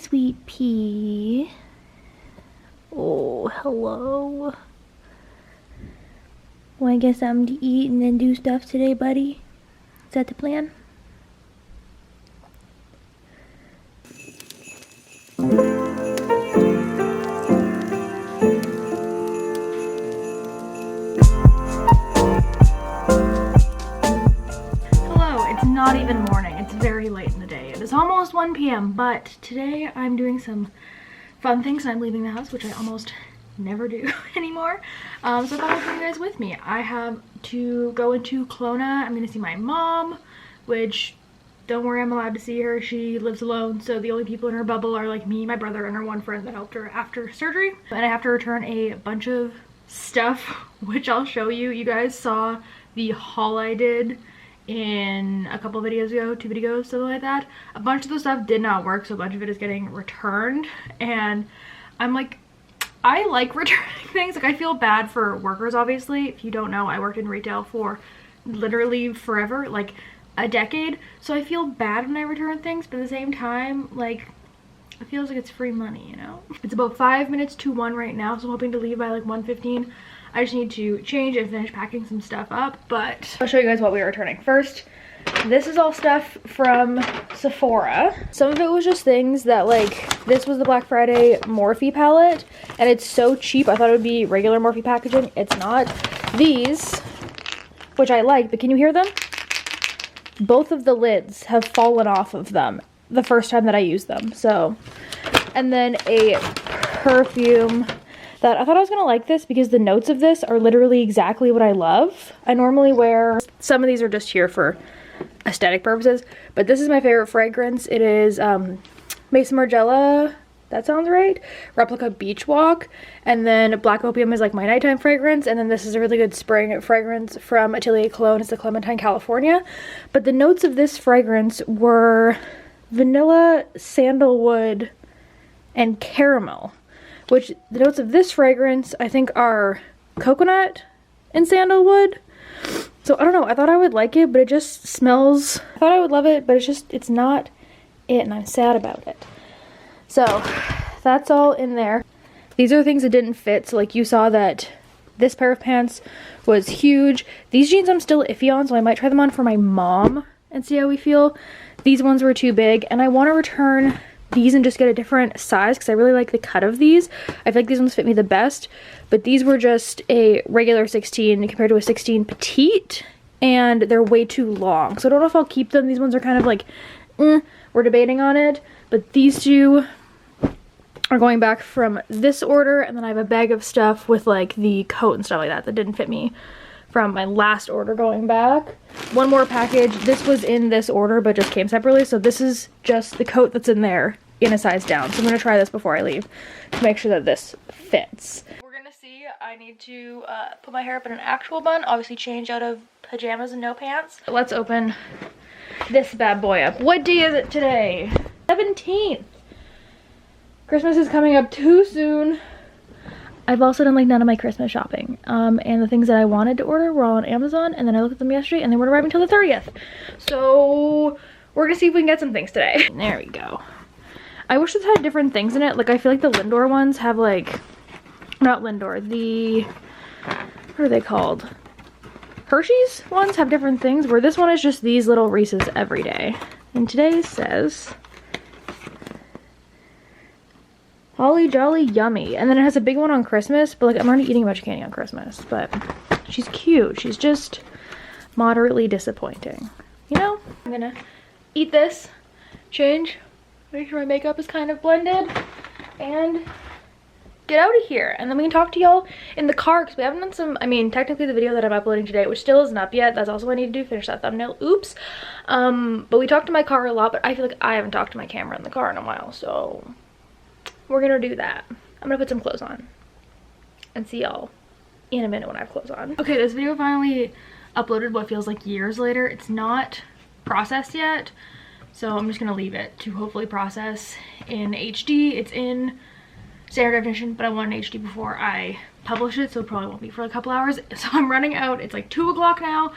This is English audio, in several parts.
sweet pea. Oh, hello. Want to get something to eat and then do stuff today, buddy? Is that the plan? Not even morning. It's very late in the day. It is almost 1 p.m. but today I'm doing some fun things and I'm leaving the house, which I almost never do anymore. So I thought I'd bring you guys with me. I have to go into Kelowna. I'm gonna see my mom, which don't worry, I'm allowed to see her. She lives alone, so the only people in her bubble are like me, my brother, and her one friend that helped her after surgery. And I have to return a bunch of stuff, which I'll show you. You guys saw the haul I did in a couple videos ago, 2 videos, something like that. A bunch of the stuff did not work, so a bunch of it is getting returned, and I'm like, I like returning things. Like, I feel bad for workers, obviously. If you don't know, I worked in retail for literally forever, like a decade, so I feel bad when I return things, but at the same time, like, it feels like it's free money, you know? It's about 5 minutes to 1 right now, so I'm hoping to leave by like 1:15. I just need to change and finish packing some stuff up, but I'll show you guys what we are returning. First, this is all stuff from Sephora. Some of it was just things that, like, this was the Black Friday Morphe palette, and it's so cheap. I thought it would be regular Morphe packaging. It's not. These, which I like, but can you hear them? Both of the lids have fallen off of them the first time that I used them. So, and then a perfume that I thought I was gonna like this because the notes of this are literally exactly what I love. I normally wear, some of these are just here for aesthetic purposes, but this is my favorite fragrance. It is Mason Margiela, that sounds right, Replica Beach Walk, and then Black Opium is like my nighttime fragrance, and then this is a really good spring fragrance from Atelier Cologne. It's the Clementine, California. But the notes of this fragrance were vanilla, sandalwood, and caramel, which the notes of this fragrance I think are coconut and sandalwood. So I don't know, I thought I would like it, but it just smells, I thought I would love it, but it's not it, and I'm sad about it. So that's all in there. These are things that didn't fit, so like you saw that this pair of pants was huge. These jeans I'm still iffy on, so I might try them on for my mom and see how we feel. These ones were too big, and I want to return these and just get a different size because I really like the cut of these. I feel like these ones fit me the best, but these were just a regular 16 compared to a 16 petite, and they're way too long, so I don't know if I'll keep them. These ones are kind of like, we're debating on it, but these two are going back from this order, and then I have a bag of stuff with like the coat and stuff like that that didn't fit me from my last order going back. One more package. This was in this order but just came separately, so this is just the coat that's in there in a size down. So I'm gonna try this before I leave to make sure that this fits. We're gonna see. I need to put my hair up in an actual bun, obviously change out of pajamas and no pants. Let's open this bad boy up. What day is it today? 17th. Christmas is coming up too soon. I've also done like none of my Christmas shopping, and the things that I wanted to order were all on Amazon, and then I looked at them yesterday and they weren't arriving until the 30th. So we're gonna see if we can get some things today. There we go. I wish this had different things in it. Like, I feel like the Lindor ones have like, not Lindor, the, what are they called? Hershey's ones have different things, where this one is just these little Reese's every day. And today's says Holly Jolly Yummy, and then it has a big one on Christmas, but like, I'm already eating a bunch of candy on Christmas. But she's cute. She's just moderately disappointing, you know? I'm gonna eat this, change, make sure my makeup is kind of blended, and get out of here. And then we can talk to y'all in the car, because we haven't done some, I mean, technically the video that I'm uploading today, which still isn't up yet, that's also what I need to do, finish that thumbnail, oops. But we talked to my car a lot, but I feel like I haven't talked to my camera in the car in a while, so we're gonna do that. I'm gonna put some clothes on and see y'all in a minute when I have clothes on. Okay, this video finally uploaded what feels like years later. It's not processed yet, so I'm just gonna leave it to hopefully process in HD. It's in standard definition, but I want an HD before I publish it, so it probably won't be for a couple hours. So I'm running out. It's like 2 o'clock now,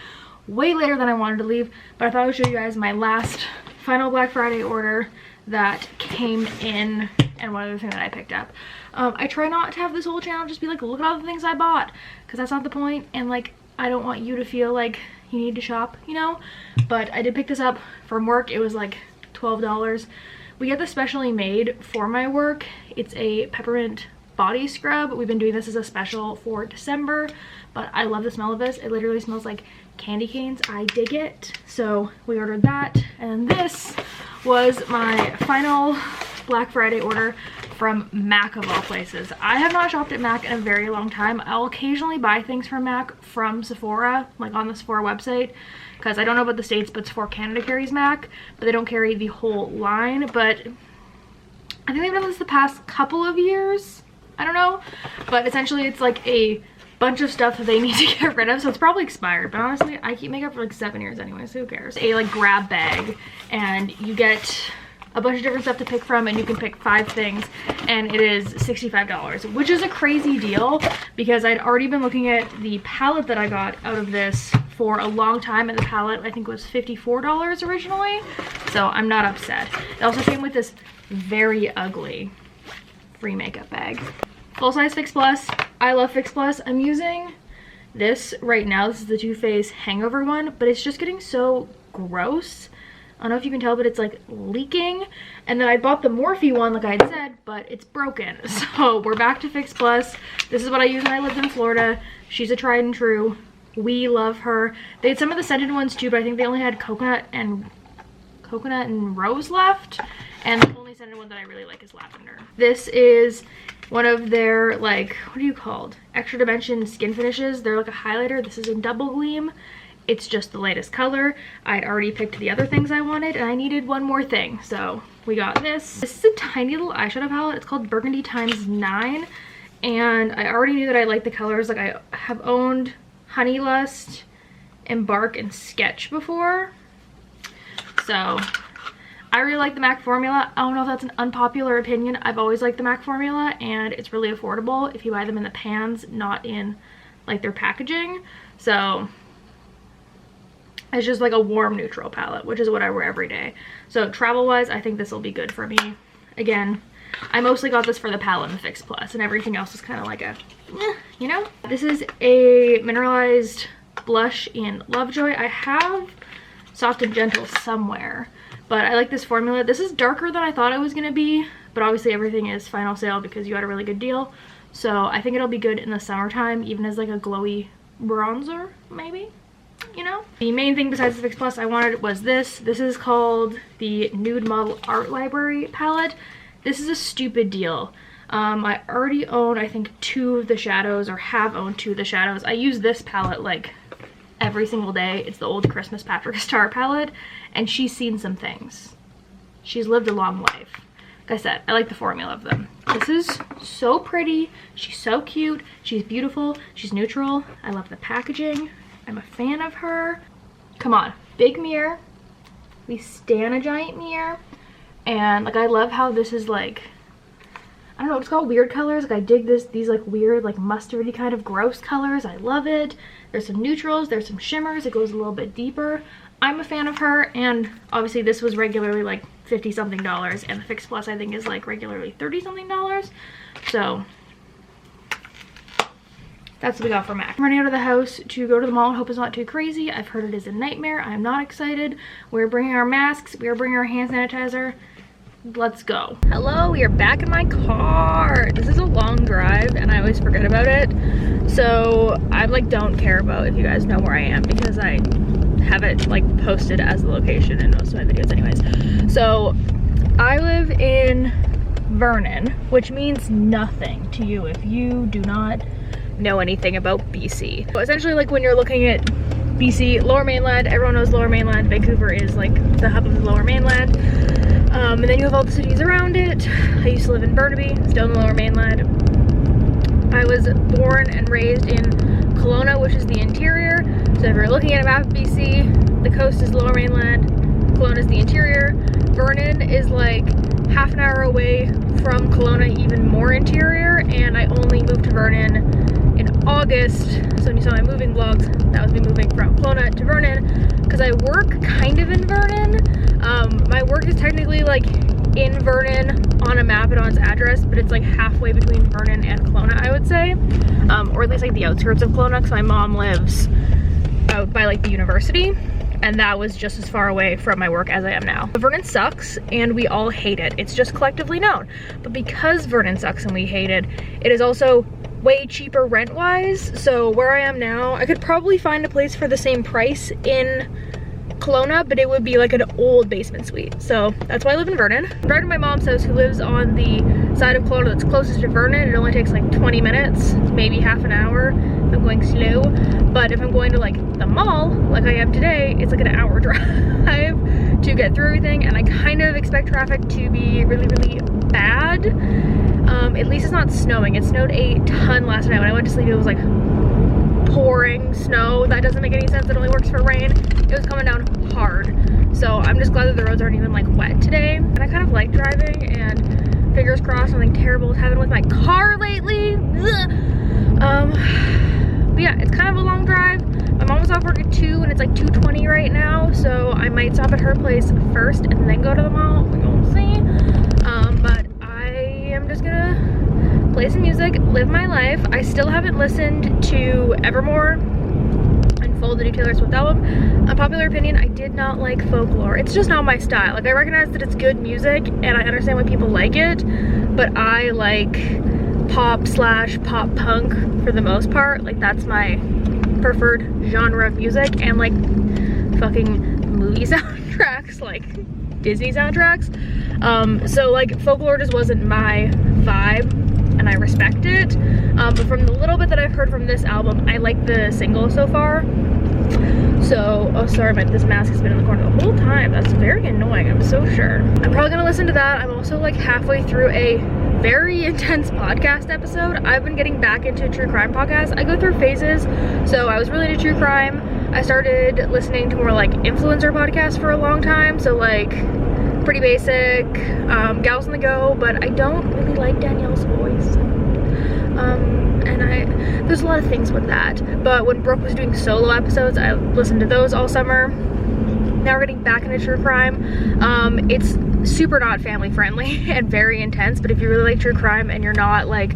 way later than I wanted to leave, but I thought I would show you guys my last final Black Friday order that came in and one other thing that I picked up. I try not to have this whole channel just be like, look at all the things I bought, because that's not the point, and like I don't want you to feel like you need to shop, you know. But I did pick this up from work. It was like $12. We get this specially made for my work. It's a peppermint body scrub. We've been doing this as a special for December, but I love the smell of this. It literally smells like candy canes. I dig it. So we ordered that, and this was my final Black Friday order from MAC of all places. I have not shopped at MAC in a very long time. I'll occasionally buy things from MAC from Sephora, like on the Sephora website, because I don't know about the States, but Sephora Canada carries MAC, but they don't carry the whole line. But I think they've done this the past couple of years. I don't know, but essentially it's like a bunch of stuff that they need to get rid of, so it's probably expired. But honestly, I keep makeup for like 7 years anyway, so who cares? A like grab bag, and you get a bunch of different stuff to pick from, and you can pick 5 things, and it is $65, which is a crazy deal because I'd already been looking at the palette that I got out of this for a long time, and the palette I think was $54 originally, so I'm not upset. It also came with this very ugly free makeup bag. Full size Fix Plus. I love Fix Plus. I'm using this right now. This is the Too Faced Hangover one, but it's just getting so gross. I don't know if you can tell, but it's like leaking. And then I bought the Morphe one like I had said, but it's broken. So we're back to Fix Plus. This is what I use when I lived in Florida. She's a tried and true. We love her. They had some of the scented ones too, but I think they only had coconut and rose left. And the only scented one that I really like is lavender. This is one of their, like, what are you called? Extra Dimension skin finishes. They're like a highlighter. This is in Double Gleam. It's just the latest color. I'd already picked the other things I wanted, and I needed one more thing, so we got this. This is a tiny little eyeshadow palette. It's called Burgundy ×9, and I already knew that I liked the colors. Like, I have owned Honey Lust, Embark, and Sketch before, so I really like the MAC formula. I don't know if that's an unpopular opinion. I've always liked the MAC formula, and it's really affordable if you buy them in the pans, not in like their packaging. So it's just like a warm neutral palette, which is what I wear every day. So travel wise, I think this will be good for me. Again, I mostly got this for the palette and the Fix Plus, and everything else is kind of like a, you know? This is a mineralized blush in Lovejoy. I have Soft and Gentle somewhere, but I like this formula. This is darker than I thought it was gonna be, but obviously everything is final sale because you got a really good deal. So I think it'll be good in the summertime, even as like a glowy bronzer, maybe, you know? The main thing besides the Fix Plus I wanted was this. This is called the Nude Model Art Library palette. This is a stupid deal. I already own, I think, 2 of the shadows, or have owned 2 of the shadows. I use this palette like every single day. It's the old Christmas Patrick Star palette, and she's seen some things. She's lived a long life. Like I said, I like the formula of them. This is so pretty. She's so cute. She's beautiful. She's neutral. I love the packaging. I'm a fan of her. Come on, big mirror. We stan a giant mirror. And like, I love how this is like, I don't know, it's called weird colors. Like, I dig these like weird, like mustardy kind of gross colors. I love it. There's some neutrals, there's some shimmers. It goes a little bit deeper. I'm a fan of her, and obviously this was regularly like $50 something, and the Fix Plus I think is like regularly $30 something. So that's what we got for MAC. I'm running out of the house to go to the mall and hope it's not too crazy. I've heard it is a nightmare. I'm not excited. We're bringing our masks. We are bringing our hand sanitizer. Let's go. Hello, we are back in my car. This is a long drive and I always forget about it. So I like don't care about if you guys know where I am because I have it like posted as the location in most of my videos anyways. So I live in Vernon, which means nothing to you if you do not know anything about BC. So essentially, like, when you're looking at BC, Lower Mainland, everyone knows Lower Mainland. Vancouver is like the hub of the Lower Mainland. And then you have all the cities around it. I used to live in Burnaby, still in the Lower Mainland. I was born and raised in Kelowna, which is the interior. So if you're looking at a map of BC, the coast is Lower Mainland, Kelowna is the interior. Vernon is like half an hour away from Kelowna, even more interior, and I only moved to Vernon in August. So when you saw my moving vlogs, that was me moving from Kelowna to Vernon because I work kind of in Vernon. My work is technically like in Vernon on a map and on its address, but it's like halfway between Vernon and Kelowna, I would say. Or at least like the outskirts of Kelowna, because my mom lives out by like the university, and that was just as far away from my work as I am now. Vernon sucks and we all hate it. It's just collectively known. But because Vernon sucks and we hate it, it is also way cheaper rent-wise. So where I am now, I could probably find a place for the same price in Kelowna, but it would be like an old basement suite. So that's why I live in Vernon. Right to my mom's house, who lives on the side of Kelowna that's closest to Vernon. It only takes like 20 minutes, maybe half an hour if I'm going slow. But if I'm going to like the mall, like I am today, it's like an hour drive to get through everything. And I kind of expect traffic to be really, really bad. At least it's not snowing. It snowed a ton last night. When I went to sleep, it was like pouring snow. That doesn't make any sense. It only works for rain. It was coming down hard. So I'm just glad that the roads aren't even like wet today. And I kind of like driving, and fingers crossed something terrible has happened with my car lately. But yeah, it's kind of a long drive. My mom was off work at 2 and it's like 2:20 right now. So I might stop at her place first and then go to the mall. We won't see. But I am just gonna play some music, live my life. I still haven't listened to Evermore in full, the new Taylor Swift album. Unpopular opinion, I did not like Folklore. It's just not my style. Like, I recognize that it's good music and I understand why people like it, but I like pop/pop punk for the most part. Like, that's my preferred genre of music, and like fucking movie soundtracks, like Disney soundtracks. So like Folklore just wasn't my vibe, and I respect it. But from the little bit that I've heard from this album, I like the single so far. So, oh sorry, this mask has been in the corner the whole time. That's very annoying, I'm so sure. I'm probably gonna listen to that. I'm also like halfway through a very intense podcast episode. I've been getting back into true crime podcasts. I go through phases. So I was really into true crime. I started listening to more like influencer podcasts for a long time. So like Pretty Basic, Gals on the Go, but I don't really like Danielle's voice. And there's a lot of things with that. But when Brooke was doing solo episodes, I listened to those all summer. Now we're getting back into true crime. It's super not family friendly and very intense, but if you really like true crime and you're not like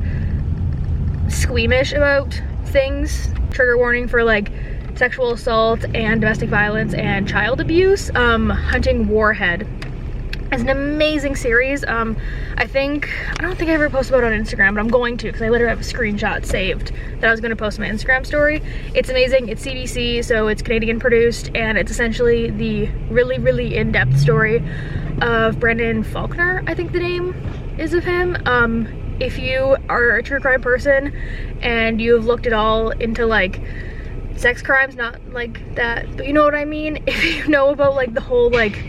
squeamish about things, trigger warning for like sexual assault and domestic violence and child abuse, Hunting Warhead is an amazing series. I don't think I ever posted about it on Instagram, but I'm going to, because I literally have a screenshot saved that I was going to post on my Instagram story. It's amazing. It's CBC, so it's Canadian produced, and it's essentially the really, really in-depth story of Brandon Faulkner, I think the name is of him. If you are a true crime person and you have looked at all into like sex crimes, not like that, but you know what I mean? If you know about like the whole like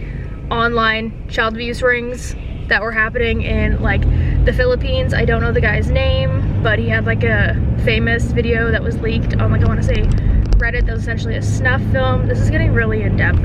online child abuse rings that were happening in like the Philippines. I don't know the guy's name, but he had like a famous video that was leaked on like, I want to say Reddit, that was essentially a snuff film. This is getting really in depth.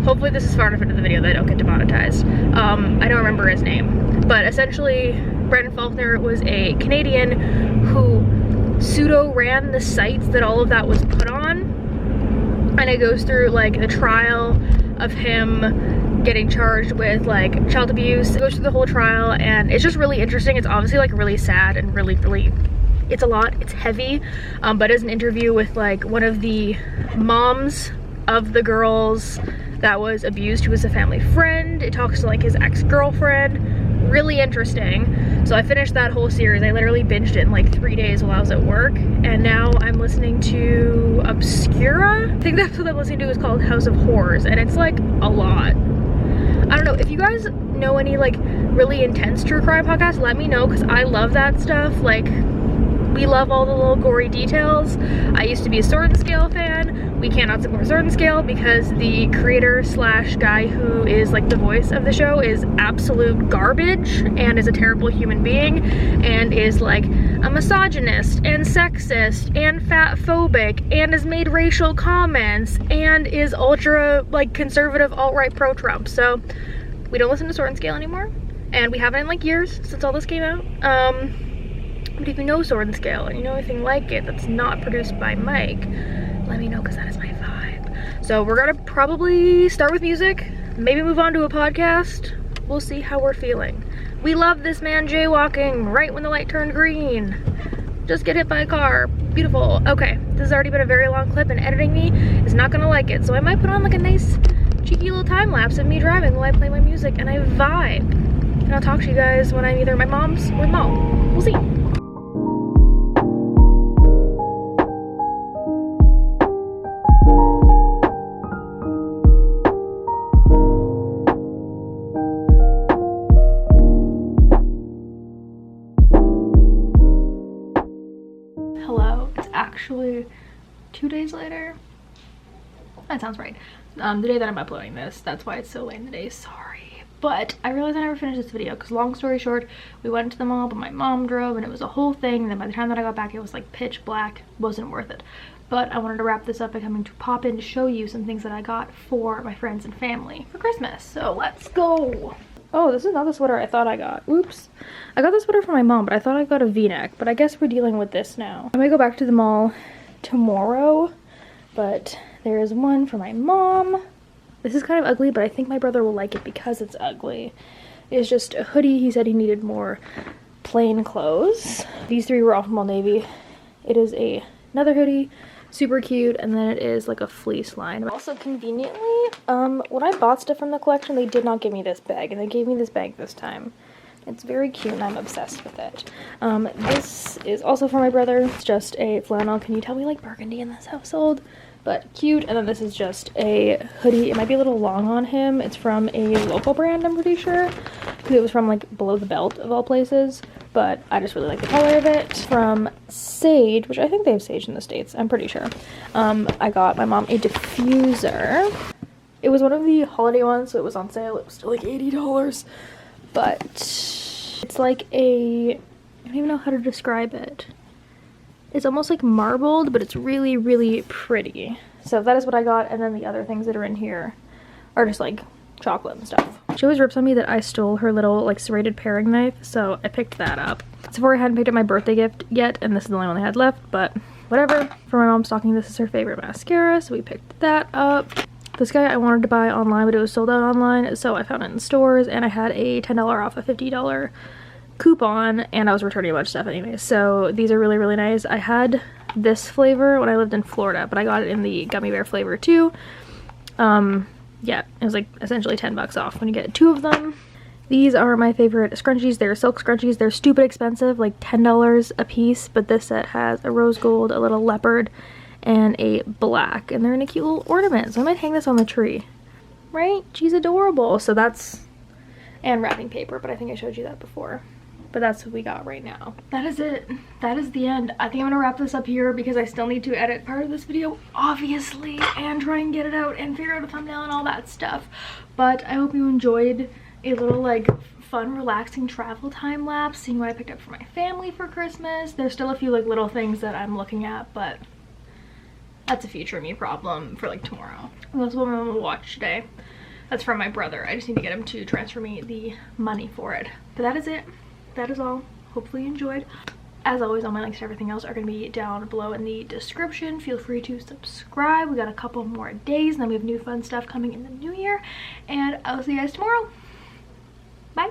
Hopefully this is far enough into the video that I don't get demonetized. I don't remember his name, but essentially Brandon Faulkner was a Canadian who pseudo ran the sites that all of that was put on, and it goes through like the trial of him getting charged with like child abuse. It goes through the whole trial, and it's just really interesting. It's obviously like really sad and really, it's a lot, it's heavy. But as an interview with like one of the moms of the girls that was abused, who was a family friend. It talks to like his ex-girlfriend. Really interesting. So I finished that whole series. I literally binged it in like 3 days while I was at work, and now I'm listening to Obscura. I think that's what I'm listening to, is called House of Horrors, and it's like a lot. I don't know, if you guys know any like really intense true crime podcasts, let me know, because I love that stuff. Like, we love all the little gory details. I used to be a Sword and Scale fan. We cannot support Sword and Scale because the creator slash guy who is like the voice of the show is absolute garbage and is a terrible human being and is like a misogynist and sexist and fat phobic and has made racial comments and is ultra like conservative alt-right pro-Trump. So we don't listen to Sword and Scale anymore, and we haven't in like years since all this came out. But if you know Sword and Scale and you know anything like it that's not produced by Mike, let me know, because that is my vibe. So we're gonna probably start with music, maybe move on to a podcast. we'll see how we're feeling. We love this man jaywalking right when the light turned green. Just get hit by a car. Beautiful. Okay, this has already been a very long clip, and editing me is not gonna like it. So I might put on like a nice cheeky little time lapse of me driving while I play my music and I vibe. And I'll talk to you guys when I'm either at my mom's or the mall. We'll see. Hello, it's actually 2 days later. That sounds right. The day that I'm uploading this, that's why it's so late in the day, sorry. But I realized I never finished this video because, long story short, we went to the mall, but my mom drove and it was a whole thing. And then by the time that I got back, it was like pitch black. Wasn't worth it. But I wanted to wrap this up by coming to pop in to show you some things that I got for my friends and family for Christmas. So let's go. Oh, this is not the sweater I thought I got. Oops. I got this sweater for my mom, but I thought I got a v-neck. But I guess we're dealing with this now. I might go back to the mall tomorrow, but there is one for my mom. This is kind of ugly, but I think my brother will like it because it's ugly. It's just a hoodie. He said he needed more plain clothes. These three were all from Old Navy. It is another hoodie. Super cute, and then it is like a fleece line. Also, conveniently, when I bought stuff from the collection, they did not give me this bag, and they gave me this bag this time. It's very cute, and I'm obsessed with it. This is also for my brother. It's just a flannel. Can you tell me like burgundy in this household? But cute. And then this is just a hoodie. It might be a little long on him. It's from a local brand, I'm pretty sure, because it was from like Below the Belt of all places. But I just really like the color of it. From Sage, which I think they have Sage in the States, I'm pretty sure. I got my mom a diffuser. It was one of the holiday ones, so it was on sale. It was still like $80. But it's like a, I don't even know how to describe it. It's almost like marbled, but it's really, really pretty. So that is what I got, and then the other things that are in here are just like chocolate and stuff. She always rips on me that I stole her little like serrated paring knife, so I picked that up. Sephora hadn't picked up my birthday gift yet, and this is the only one they had left, but whatever. For my mom's stocking, this is her favorite mascara, so we picked that up. This guy I wanted to buy online, but it was sold out online, so I found it in stores, and I had a $10 off a $50 coupon, and I was returning a bunch of stuff anyway. So these are really, really nice. I had this flavor when I lived in Florida, but I got it in the gummy bear flavor too. Yeah, it was like essentially 10 bucks off when you get 2 of them. These are my favorite scrunchies. They're silk scrunchies. They're stupid expensive, like $10 a piece, but this set has a rose gold, a little leopard, and a black, and they're in a cute little ornament, so I might hang this on the tree. Right? She's adorable. So that's, and wrapping paper, but I think I showed you that before. But that's what we got right now. That is it. That is the end. I think I'm gonna wrap this up here because I still need to edit part of this video, obviously, and try and get it out and figure out a thumbnail and all that stuff. But I hope you enjoyed a little like fun, relaxing travel time lapse, seeing what I picked up for my family for Christmas. There's still a few like little things that I'm looking at, but that's a future me problem for like tomorrow. And that's what I'm gonna watch today. That's from my brother. I just need to get him to transfer me the money for it. But that is it. That is all. Hopefully you enjoyed. As always, all my links to everything else are going to be down below in the description. Feel free to subscribe. We got a couple more days, and then we have new fun stuff coming in the new year. And I'll see you guys tomorrow. Bye.